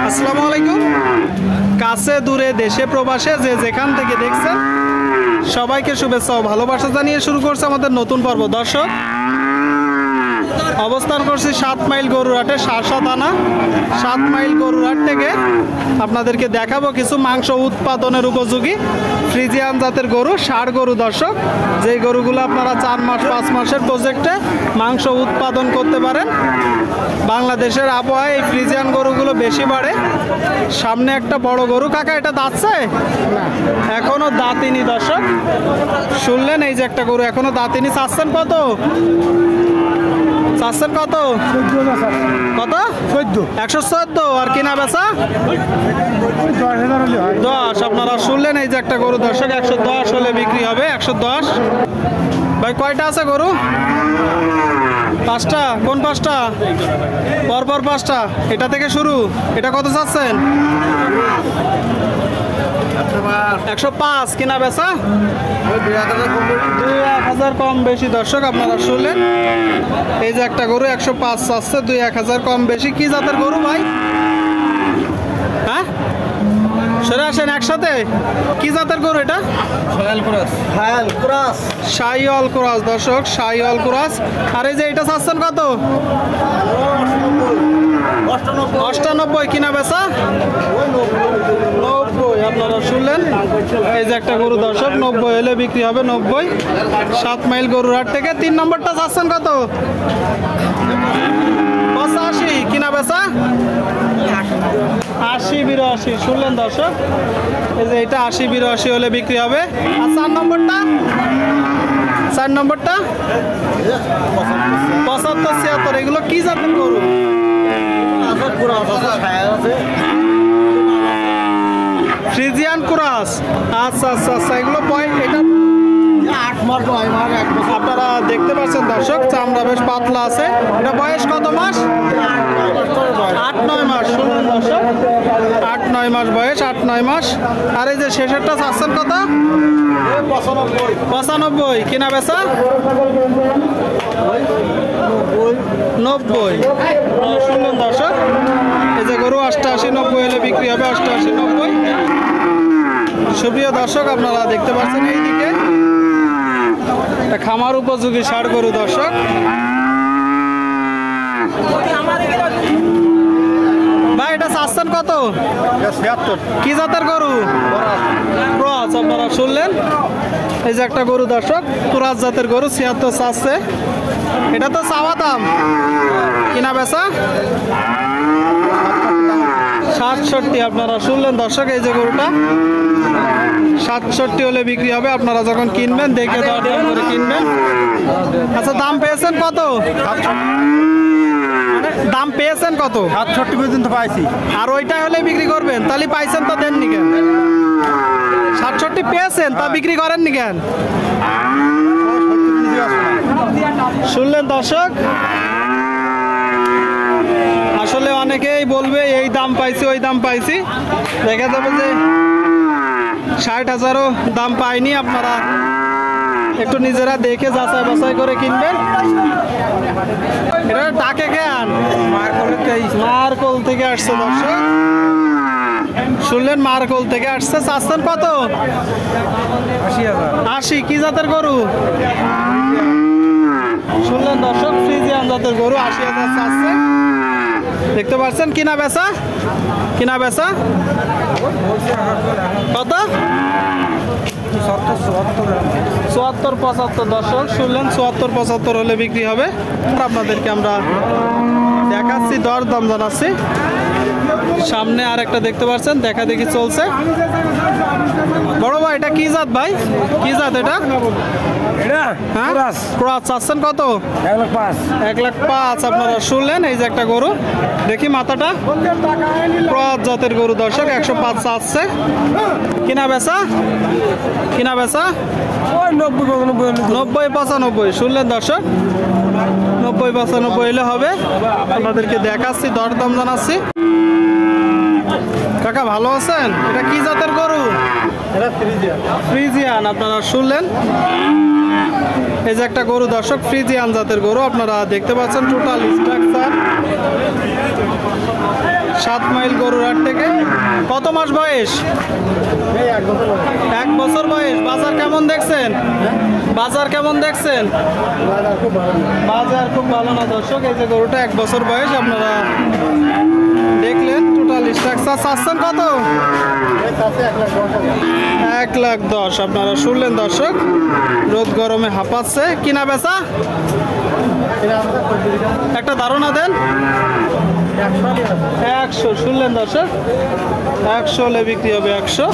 আসসালামু আলাইকুম। কাছে দূরে দেশে প্রবাসে যে যেখান থেকে দেখছেন সবাইকে শুভেচ্ছা ও ভালোবাসা জানিয়ে শুরু করছে আমাদের নতুন পর্ব। দর্শক, অবস্থান করছি 7 মাইল গরুরহাটে, শার্শা থানা 7 মাইল গরুরহাট থেকে আপনাদেরকে দেখাবো কিছু মাংস উৎপাদনের উপযোগী ফ্রিজিয়ান জাতের গরু, ষাঁড় গরু। দর্শক, যেই গরুগুলো আপনারা 4 মাস 5 মাসের প্রজেক্টে মাংস উৎপাদন করতে পারেন। বাংলাদেশের আবহাওয়ায় এই ফ্রিজিয়ান গরুগুলো বেশি বাড়ে। সামনে একটা বড় গরু, কাকা এটা দাঁতছে এখনো দাঁতিনি। দর্শক শুনলেন, এই যে একটা গরু এখনো দাঁতিনি। চাচ্ছেন কত? চাচ্ছেন কত? কত? 114। আর কিনা বেচা 10। আপনারা শুনলেন, এই যে একটা গরু দর্শক 110 হলে বিক্রি হবে। 110। ভাই কয়টা আছে গরু? 5টা। কোন 5টা? পরপর 5টা। এটা থেকে শুরু। এটা কত চাচ্ছেন? 105। কিনা বেচা 2-1000 কম বেশি। দর্শক আপনারা শুনলেন, এই যে একটা গরু 105 চাচ্ছে, 2-1000 কম বেশি। কি জাতের গরু ভাই? হ্যাঁ, সরে আসেন একসাথে। কি জাতের গরু এটা? শাহিওয়াল ক্রস। দর্শক, শাহিওয়াল ক্রস। আর এই যে এটা চাচ্ছেন কত? 98। কিনা বেচা 90। আপনারা শুনলেন, এই যে একটা গরু দর্শক 90 হলে বিক্রি হবে। 90। 7 মাইল গরুরহাট থেকে। 3 নম্বরটা চাচ্ছেন কত? 85। কিনা বেচা 80-82। শুনলেন দর্শক, এই যে এটা 80-82 হলে বিক্রি হবে। আর 4 নম্বরটা? 4 নম্বরটা 75-76। এগুলো কি জাতের গরু? Friesian cross. আচ্ছা আচ্ছা আচ্ছা। এগুলো এটা 8 মাস 9 মাস 1 বছর। আপনারা দেখতে পাচ্ছেন দর্শক, চামড়া বেশ পাতলা আছে। এটা বয়স কত মাস? 8-9 মাস। শুনুন দর্শক, 8-9 মাস বয়স, 8-9 মাস। আর এই যে শেষেরটা চাচ্ছেন কত? 95। কিনা বেচা 90। শুনুন দর্শক, এই যে গরু 88-90 হলে বিক্রি হবে। 88-90। সুপ্রিয় দর্শক, আপনারা দেখতে পাচ্ছেন এইদিকে একটা খামার উপযোগী ষাঁড় গরু। দর্শক, ভাই এটা চাচ্ছেন কত? 76। কি জাতের গরু? ক্রস। আপনারা শুনলেন, এই যে একটা গরু দর্শক ক্রস জাতের গরু, 76 চাচ্ছে। এটা তো চাওয়া দাম। কিনা বেচা 67। আপনারা শুনলেন দর্শক, এই যে গরুটা 67 হলে বিক্রি হবে। আপনারা যখন কিনবেন দেখে দরদাম করে কিনবেন। আচ্ছা, দাম পেয়েছেন কত? দাম পেয়েছেন কত? 67 পর্যন্ত পাইছি। আর ওইটা হলে বিক্রি করবেন? তাহলে পাইছেন তো দেননি কেন? 67 পেয়েছেন, তা বিক্রি করেননি কেন? শুনলেন দর্শক, আসলে অনেকেই বলবে এই দাম পাইছি ওই দাম পাইছি, দেখা যাবে যে 60,000ও দাম পাইনি। আপনারা একটু নিজেরা দেখে যাচাই বাছাই করে কিনবেন। এটা ডাকে কেন? মারকোল থেকে আসছে দর্শক। শুনলেন, মারকোল থেকে আসছে। চাচ্ছেন কত? 80। কি জাতের গরু? শুনলেন দর্শক, ফ্রিজিয়ান জাতের গরু, 80,000 চাচ্ছে। দেখতে পাচ্ছেন। কিনা বেচা? কিনা বেচা কত? 74-75। দর্শক শুনলেন, 74-75 হলে বিক্রি হবে। আপনাদেরকে আমরা দেখাচ্ছি, দরদাম জানাচ্ছি। সামনে আর একটা দেখতে পাচ্ছেন, দেখা দেখি চলছে। বড় ভাই, এটা কি জাত ভাই? কি জাত এটা? ক্রস। চাচ্ছেন কত? 1,05,000। আপনারা শুনলেন, এই যে একটা গরু, দেখি মাথাটা। ক্রস জাতের গরু দর্শক, 105 চাচ্ছে। কিনা বেচা? কিনা বেচা 90-95। শুনলেন দর্শক, 90-95 হলে হবে। আপনাদেরকে দেখাচ্ছি, দরদাম জানাচ্ছি। কাকা ভালো আছেন? এটা কি জাতের গরু? ফ্রিজিয়ান। আপনারা শুনলেন, এই যে একটা গরু দর্শক, ফ্রিজিয়ান জাতের গরু। আপনারা দেখতে পাচ্ছেন টোটাল স্ট্রাকচার 7 মাইল গরুর হাট থেকে। কত মাস বয়স? 1 বছর বয়স। বাজার কেমন দেখছেন? বাজার কেমন দেখছেন? বাজার খুব ভালো না দর্শক। এই যে গরুটা 1 বছর বয়স, আপনারা দেখলেন। টোটাল স্ট্রাকচার চাচ্ছেন কত? 1,10,000। আপনারা শুনলেন দর্শক, রোদ গরমে হাঁপাচ্ছে। কিনা বেচা একটা ধারণা দেন। 100 শুনলেন দর্শক, 100 হলে বিক্রি হবে 100।